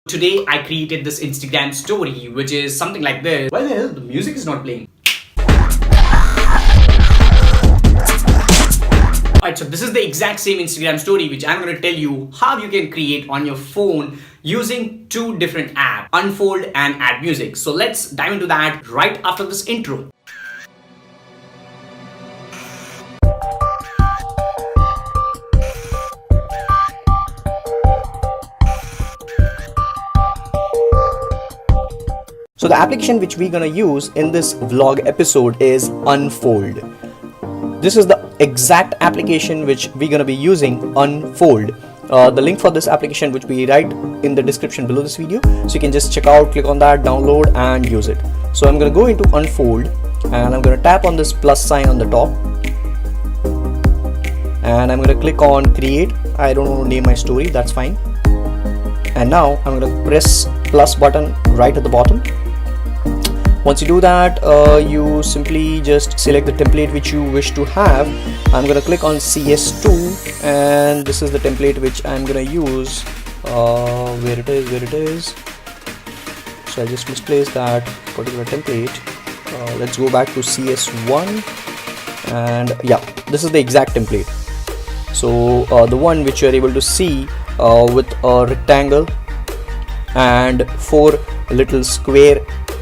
Today I created this Instagram story which is something like this. Why the hell the music is not playing? Alright, so this is the exact same Instagram story which I'm going to tell you how you can create on your phone using two different apps, Unfold and Add Music. So let's dive into that right after this intro. So the application which we're gonna use in this vlog episode is Unfold. This is the exact application which we're gonna be using, Unfold. The link for this application which we write in the description below this video, so you can just check out, click on that, download and use it. So I'm gonna go into Unfold and I'm gonna tap on this plus sign on the top and I'm gonna click on create. I don't want to name my story, that's fine. And now I'm gonna press plus button right at the bottom. Once you do that, you simply just select the template which you wish to have. I'm gonna click on CS2 and this is the template which I'm gonna use. Where it is. So I just misplaced that particular template. Let's go back to CS1 and yeah, this is the exact template. So the one which you're able to see with a rectangle and 4 little square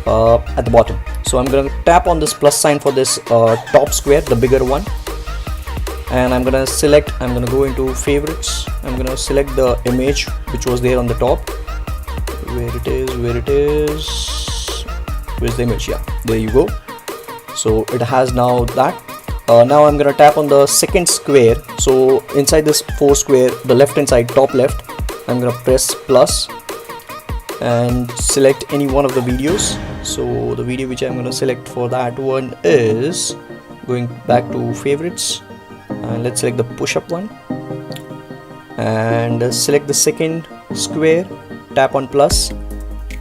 at the bottom. So I'm going to tap on this plus sign for this top square, the bigger one, and I'm going to go into favorites. I'm going to select the image which was there on the top. Where's the image? Yeah, there you go. So it has now that. Now I'm going to tap on the second square. So inside this 4 square, the left hand side, top left, I'm going to press plus and select any one of the videos. So the video which I'm going to select for that one is going back to favorites, and let's select the push-up one and select the second square, tap on plus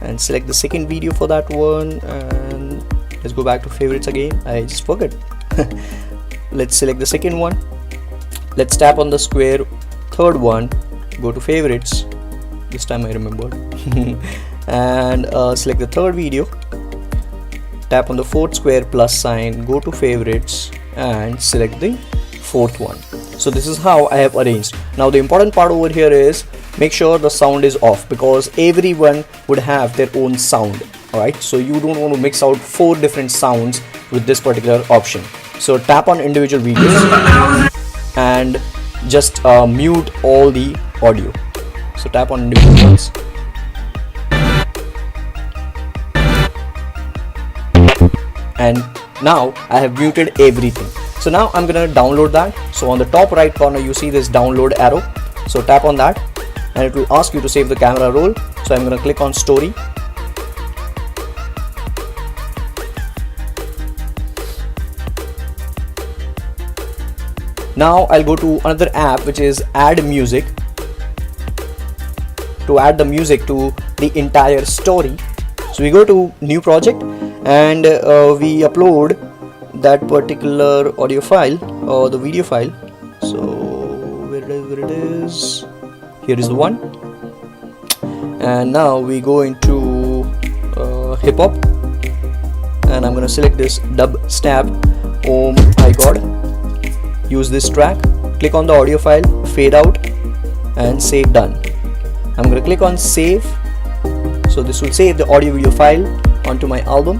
and select the second video for that one, and let's go back to favorites again. I just forgot. Let's select the second one, let's tap on the square, third one, go to favorites. This time I remembered. And select the third video, tap on the fourth square plus sign, go to favorites and select the fourth one. So this is how I have arranged. Now the important part over here is make sure the sound is off, because everyone would have their own sound. Alright, so you don't want to mix out 4 different sounds with this particular option. So tap on individual videos and just mute all the audio. So tap on individual ones. And now I have muted everything. So now I'm gonna download that. So on the top right corner you see this download arrow. So tap on that and it will ask you to save the camera roll. So I'm gonna click on story. Now I'll go to another app which is Add Music, to add the music to the entire story. So we go to new project and we upload that particular audio file or the video file. So where it is, here is the one. And now we go into hip hop and I'm gonna select this dub stab. Oh my god, use this track, click on the audio file, fade out and say done. I'm going to click on save. So this will save the audio video file onto my album.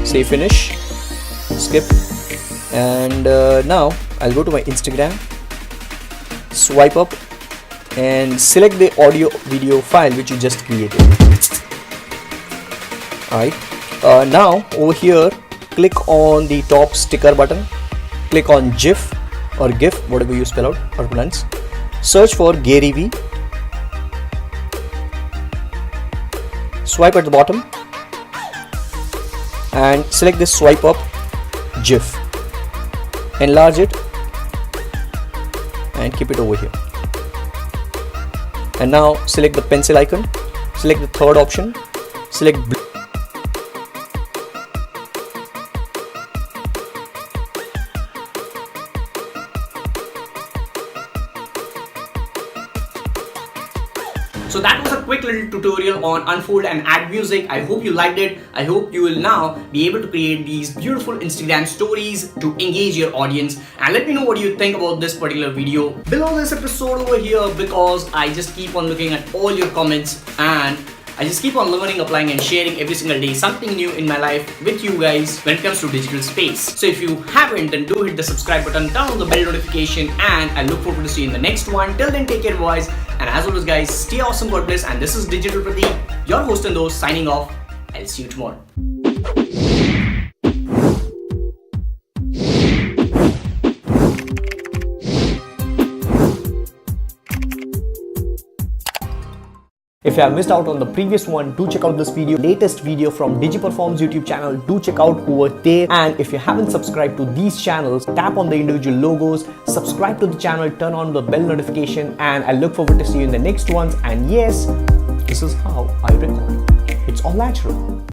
Say finish, skip, and now I'll go to my Instagram, swipe up and select the audio video file which you just created. Alright, now over here click on the top sticker button, click on GIF or GIF, whatever you spell out or pronounce. Search for Gary V. Swipe at the bottom and select this swipe up GIF. Enlarge it and keep it over here. And now select the pencil icon, select the third option, select blue. So that was a quick little tutorial on unfold and add music. I hope you liked it. I hope you will now be able to create these beautiful Instagram stories to engage your audience. And let me know what you think about this particular video below this episode over here, because I just keep on looking at all your comments and I just keep on learning, applying and sharing every single day something new in my life with you guys when it comes to digital space. So if you haven't, then do hit the subscribe button, turn on the bell notification, and I look forward to see you in the next one. Till then, take care boys, and as always guys, stay awesome, God bless, and this is Digital Pratik, your host and host, signing off. I'll see you tomorrow. If you have missed out on the previous one, do check out this video, latest video from DigiPerform's YouTube channel. Do check out over there. And if you haven't subscribed to these channels, tap on the individual logos, subscribe to the channel, turn on the bell notification, and I look forward to see you in the next ones. And yes, this is how I record. It's all natural.